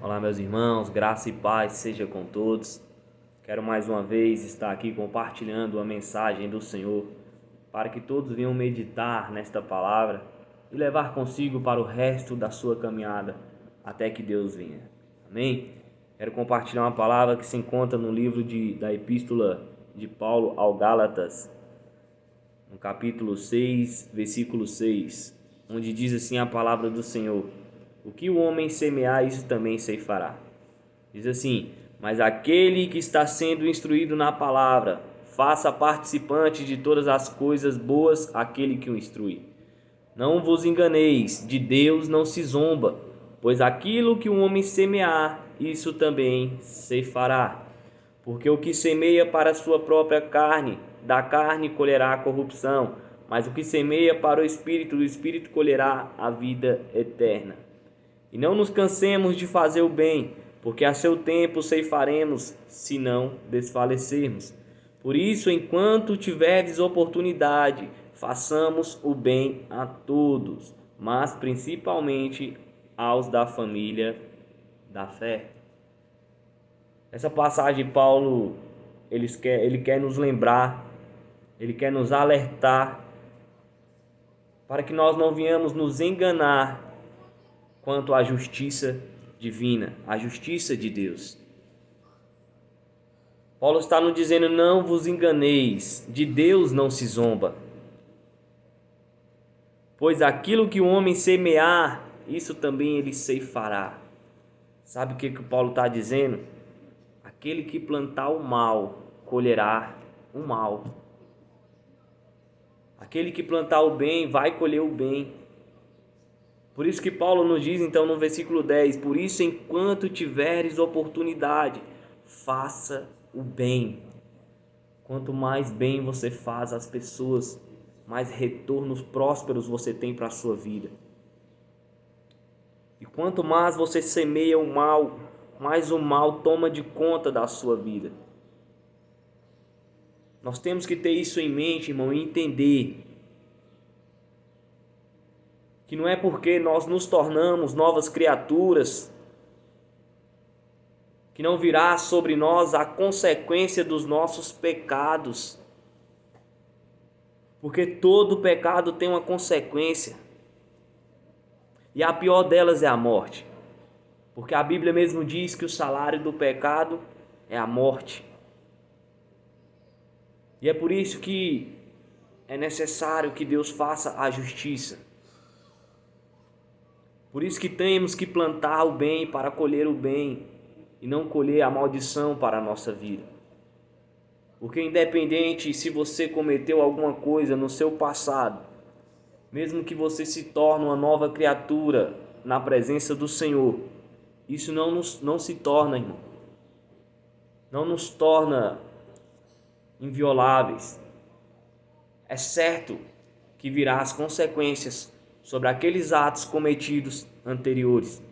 Olá, meus irmãos, graça e paz seja com todos. Quero mais uma vez estar aqui compartilhando a mensagem do Senhor para que todos venham meditar nesta palavra e levar consigo para o resto da sua caminhada até que Deus venha. Amém? Quero compartilhar uma palavra que se encontra no livro da Epístola de Paulo ao Gálatas, no capítulo 6, versículo 6, onde diz assim a palavra do Senhor: o que o homem semear, isso também ceifará. Diz assim: mas aquele que está sendo instruído na palavra, faça participante de todas as coisas boas aquele que o instrui. Não vos enganeis, de Deus não se zomba, pois aquilo que o homem semear, isso também ceifará. Porque o que semeia para a sua própria carne, da carne colherá a corrupção, mas o que semeia para o Espírito, do Espírito colherá a vida eterna. E não nos cansemos de fazer o bem, porque a seu tempo ceifaremos, se não desfalecermos. Por isso, enquanto tiverdes oportunidade, façamos o bem a todos, mas principalmente aos da família da fé. Essa passagem, Paulo, ele quer nos lembrar, ele quer nos alertar, para que nós não venhamos nos enganar quanto à justiça divina, à justiça de Deus. Paulo está nos dizendo: não vos enganeis, de Deus não se zomba. Pois aquilo que o homem semear, isso também ele ceifará. Sabe o que o Paulo está dizendo? Aquele que plantar o mal, colherá o mal. Aquele que plantar o bem, vai colher o bem. Por isso que Paulo nos diz então no versículo 10, por isso enquanto tiveres oportunidade, faça o bem. Quanto mais bem você faz às pessoas, mais retornos prósperos você tem para a sua vida. E quanto mais você semeia o mal, mais o mal toma de conta da sua vida. Nós temos que ter isso em mente, irmão, e entender que não é porque nós nos tornamos novas criaturas que não virá sobre nós a consequência dos nossos pecados. Porque todo pecado tem uma consequência. E a pior delas é a morte. Porque a Bíblia mesmo diz que o salário do pecado é a morte. E é por isso que é necessário que Deus faça a justiça. Por isso que temos que plantar o bem para colher o bem e não colher a maldição para a nossa vida. Porque independente se você cometeu alguma coisa no seu passado, mesmo que você se torne uma nova criatura na presença do Senhor, isso não se torna, irmão, não nos torna invioláveis. É certo que virá as consequências sobre aqueles atos cometidos anteriores.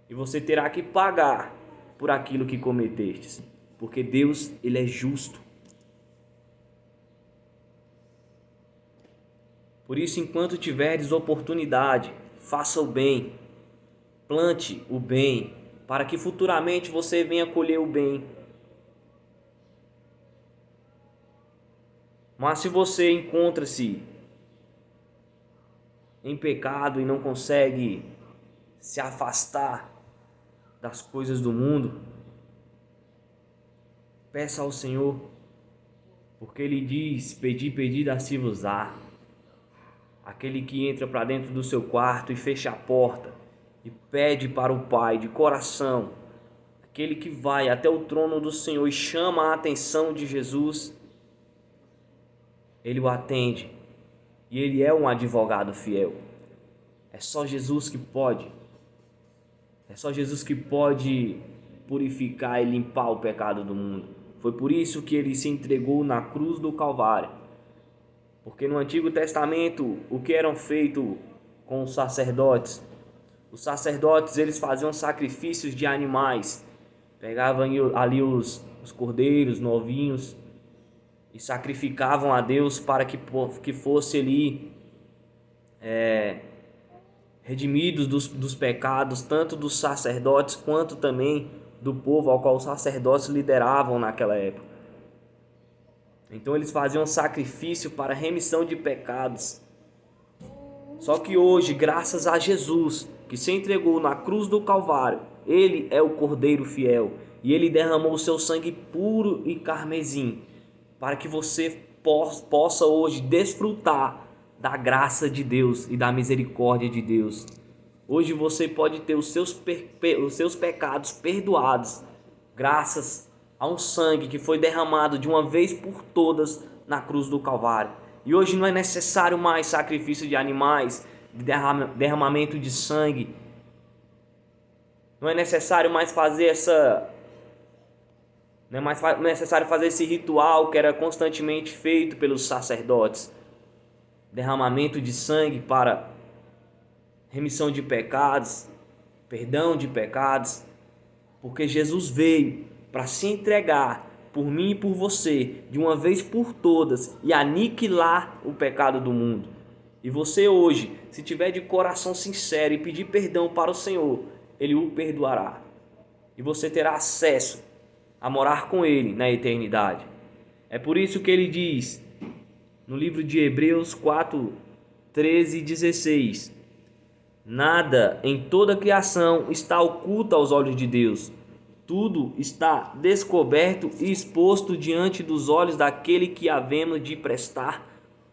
E você terá que pagar por aquilo que cometestes, porque Deus, ele é justo. Por isso, enquanto tiveres oportunidade, faça o bem, plante o bem, para que futuramente você venha colher o bem. Mas se você encontra-se em pecado e não consegue se afastar das coisas do mundo, peça ao Senhor, porque Ele diz: pedi, pedi, dá-se-vos-á. Aquele que entra para dentro do seu quarto e fecha a porta e pede para o Pai de coração, aquele que vai até o trono do Senhor e chama a atenção de Jesus, Ele o atende. E Ele é um advogado fiel. É só Jesus que pode. É só Jesus que pode purificar e limpar o pecado do mundo. Foi por isso que Ele se entregou na cruz do Calvário. Porque no Antigo Testamento, o que eram feito com os sacerdotes? Os sacerdotes, eles faziam sacrifícios de animais. Pegavam ali os cordeiros novinhos e sacrificavam a Deus para que fosse ali redimidos dos pecados, tanto dos sacerdotes quanto também do povo ao qual os sacerdotes lideravam naquela época. Então eles faziam sacrifício para remissão de pecados. Só que hoje, graças a Jesus, que se entregou na cruz do Calvário, ele é o Cordeiro fiel e ele derramou o seu sangue puro e carmesim para que você possa hoje desfrutar da graça de Deus e da misericórdia de Deus. Hoje você pode ter os seus pecados perdoados graças a um sangue que foi derramado de uma vez por todas na cruz do Calvário. E hoje não é necessário mais sacrifício de animais, de derramamento de sangue. Não é necessário mais fazer não é necessário fazer esse ritual que era constantemente feito pelos sacerdotes. Derramamento de sangue para remissão de pecados, perdão de pecados, porque Jesus veio para se entregar por mim e por você, de uma vez por todas, e aniquilar o pecado do mundo. E você hoje, se tiver de coração sincero e pedir perdão para o Senhor, Ele o perdoará. E você terá acesso a morar com Ele na eternidade. É por isso que Ele diz, no livro de Hebreus 4, 13 e 16, nada em toda a criação está oculto aos olhos de Deus. Tudo está descoberto e exposto diante dos olhos daquele que havemos de prestar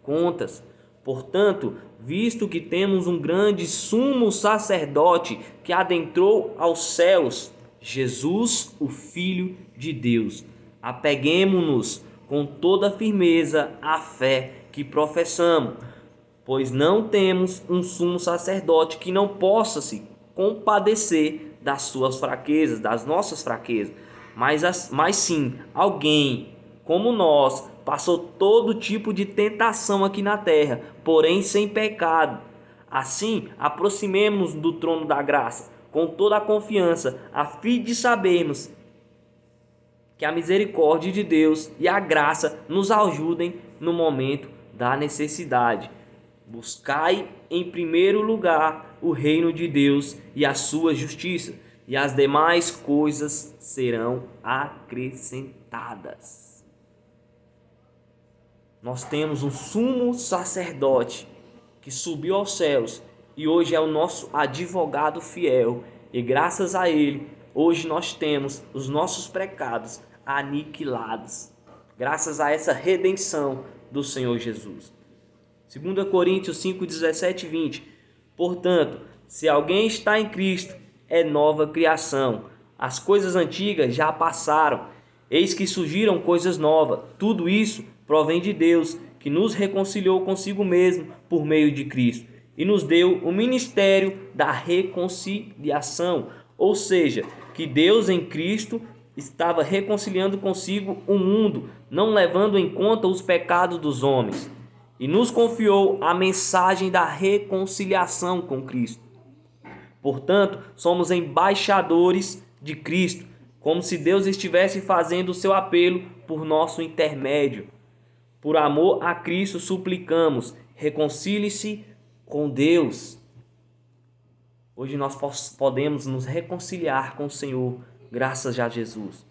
contas. Portanto, visto que temos um grande sumo sacerdote que adentrou aos céus, Jesus, o Filho de Deus, apeguemo-nos com toda firmeza à fé que professamos, pois não temos um sumo sacerdote que não possa se compadecer das suas fraquezas, das nossas fraquezas, mas sim alguém como nós passou todo tipo de tentação aqui na terra, porém sem pecado. Assim, aproximemo-nos do trono da graça com toda a confiança, a fim de sabermos que a misericórdia de Deus e a graça nos ajudem no momento da necessidade. Buscai em primeiro lugar o reino de Deus e a sua justiça, e as demais coisas serão acrescentadas. Nós temos um sumo sacerdote que subiu aos céus e hoje é o nosso advogado fiel, e graças a ele, hoje nós temos os nossos pecados aniquilados, graças a essa redenção do Senhor Jesus. 2 Coríntios 5, 17 e 20. Portanto, se alguém está em Cristo, é nova criação. As coisas antigas já passaram, eis que surgiram coisas novas. Tudo isso provém de Deus, que nos reconciliou consigo mesmo por meio de Cristo e nos deu o ministério da reconciliação, ou seja, que Deus em Cristo estava reconciliando consigo o mundo, não levando em conta os pecados dos homens, e nos confiou a mensagem da reconciliação com Cristo. Portanto, somos embaixadores de Cristo, como se Deus estivesse fazendo o seu apelo por nosso intermédio. Por amor a Cristo suplicamos, reconcilie-se com Deus. Hoje nós podemos nos reconciliar com o Senhor, graças a Jesus.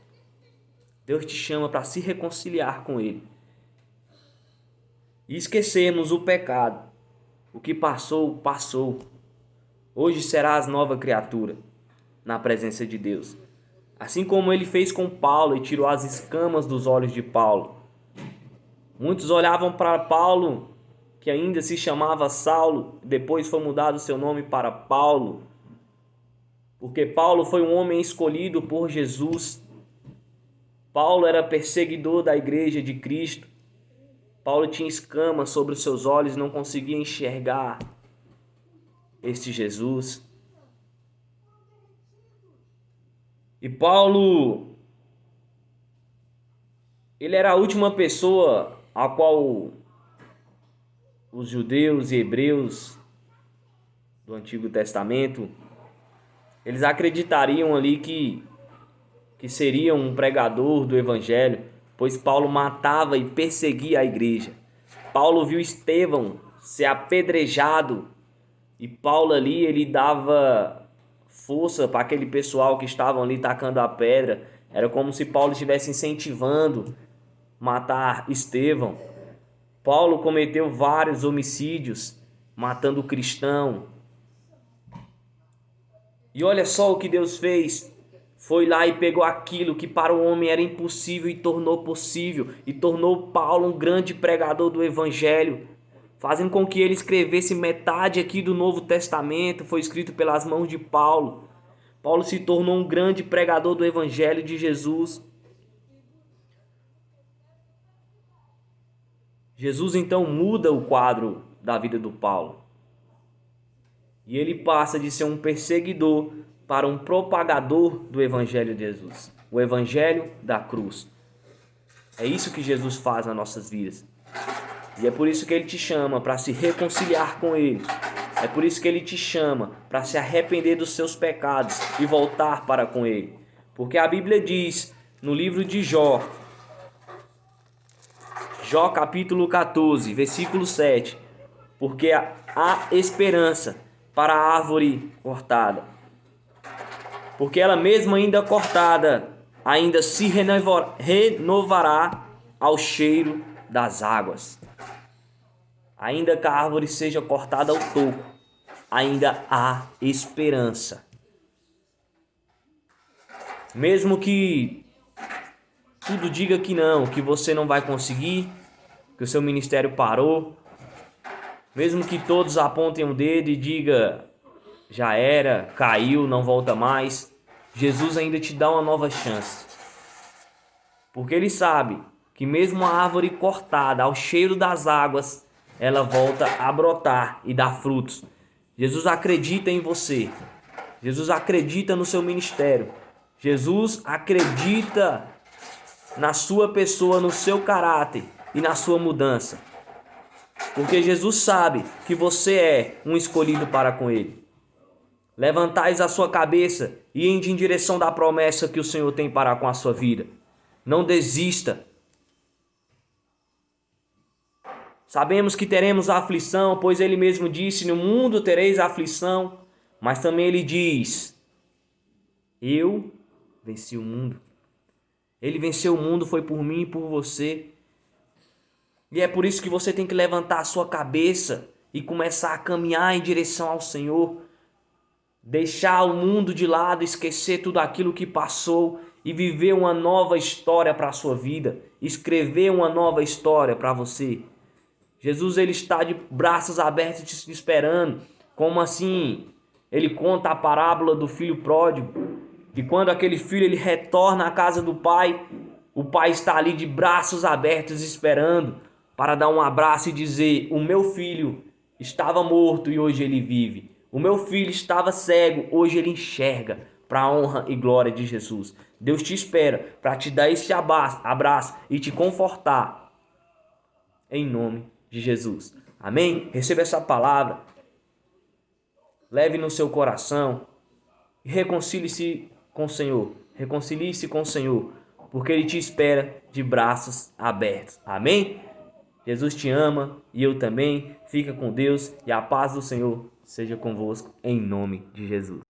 Deus te chama para se reconciliar com Ele. E esquecermos o pecado. O que passou, passou. Hoje serás nova criatura na presença de Deus. Assim como Ele fez com Paulo e tirou as escamas dos olhos de Paulo. Muitos olhavam para Paulo, que ainda se chamava Saulo, depois foi mudado seu nome para Paulo, porque Paulo foi um homem escolhido por Jesus. Paulo era perseguidor da igreja de Cristo. Paulo tinha escamas sobre os seus olhos e não conseguia enxergar este Jesus. E Paulo, ele era a última pessoa a qual os judeus e hebreus do Antigo Testamento, eles acreditariam ali que seria um pregador do Evangelho, pois Paulo matava e perseguia a igreja. Paulo viu Estevão ser apedrejado E Paulo ali, ele dava força para aquele pessoal que estavam ali tacando a pedra. Era como se Paulo estivesse incentivando matar Estevão. Paulo cometeu vários homicídios, matando cristão. E olha só o que Deus fez. Foi lá e pegou aquilo que para o homem era impossível e tornou possível. E tornou Paulo um grande pregador do evangelho, fazendo com que ele escrevesse metade aqui do Novo Testamento. Foi escrito pelas mãos de Paulo. Paulo se tornou um grande pregador do evangelho de Jesus. Jesus então muda o quadro da vida do Paulo. E ele passa de ser um perseguidor para um propagador do evangelho de Jesus. O evangelho da cruz. É isso que Jesus faz nas nossas vidas. E é por isso que ele te chama para se reconciliar com ele. É por isso que ele te chama para se arrepender dos seus pecados e voltar para com ele. Porque a Bíblia diz no livro de Jó, capítulo 14, versículo 7, porque há esperança para a árvore cortada. Porque ela mesma ainda cortada, ainda se renovará ao cheiro das águas. Ainda que a árvore seja cortada ao toco, ainda há esperança. Mesmo que tudo diga que não, que você não vai conseguir, que o seu ministério parou, mesmo que todos apontem o dedo e diga já era, caiu, não volta mais, Jesus ainda te dá uma nova chance. Porque ele sabe que mesmo a árvore cortada ao cheiro das águas, ela volta a brotar e dar frutos. Jesus acredita em você. Jesus acredita no seu ministério. Jesus acredita na sua pessoa, no seu caráter e na sua mudança. Porque Jesus sabe que você é um escolhido para com ele. Levantais a sua cabeça e ide em direção da promessa que o Senhor tem para com a sua vida. Não desista. Sabemos que teremos aflição, pois ele mesmo disse, no mundo tereis aflição, mas também ele diz, eu venci o mundo. Ele venceu o mundo, foi por mim e por você. E é por isso que você tem que levantar a sua cabeça e começar a caminhar em direção ao Senhor. Deixar o mundo de lado, esquecer tudo aquilo que passou e viver uma nova história para a sua vida. Escrever uma nova história para você. Jesus, ele está de braços abertos te esperando. Como assim? Ele conta a parábola do filho pródigo. Que quando aquele filho ele retorna à casa do pai, o pai está ali de braços abertos esperando para dar um abraço e dizer, o meu filho estava morto e hoje ele vive. O meu filho estava cego, hoje ele enxerga, para a honra e glória de Jesus. Deus te espera para te dar esse abraço e te confortar. Em nome de Jesus. Amém? Receba essa palavra. Leve no seu coração. E reconcilie-se com o Senhor. Reconcilie-se com o Senhor. Porque Ele te espera de braços abertos. Amém? Jesus te ama e eu também. Fica com Deus e a paz do Senhor seja convosco em nome de Jesus.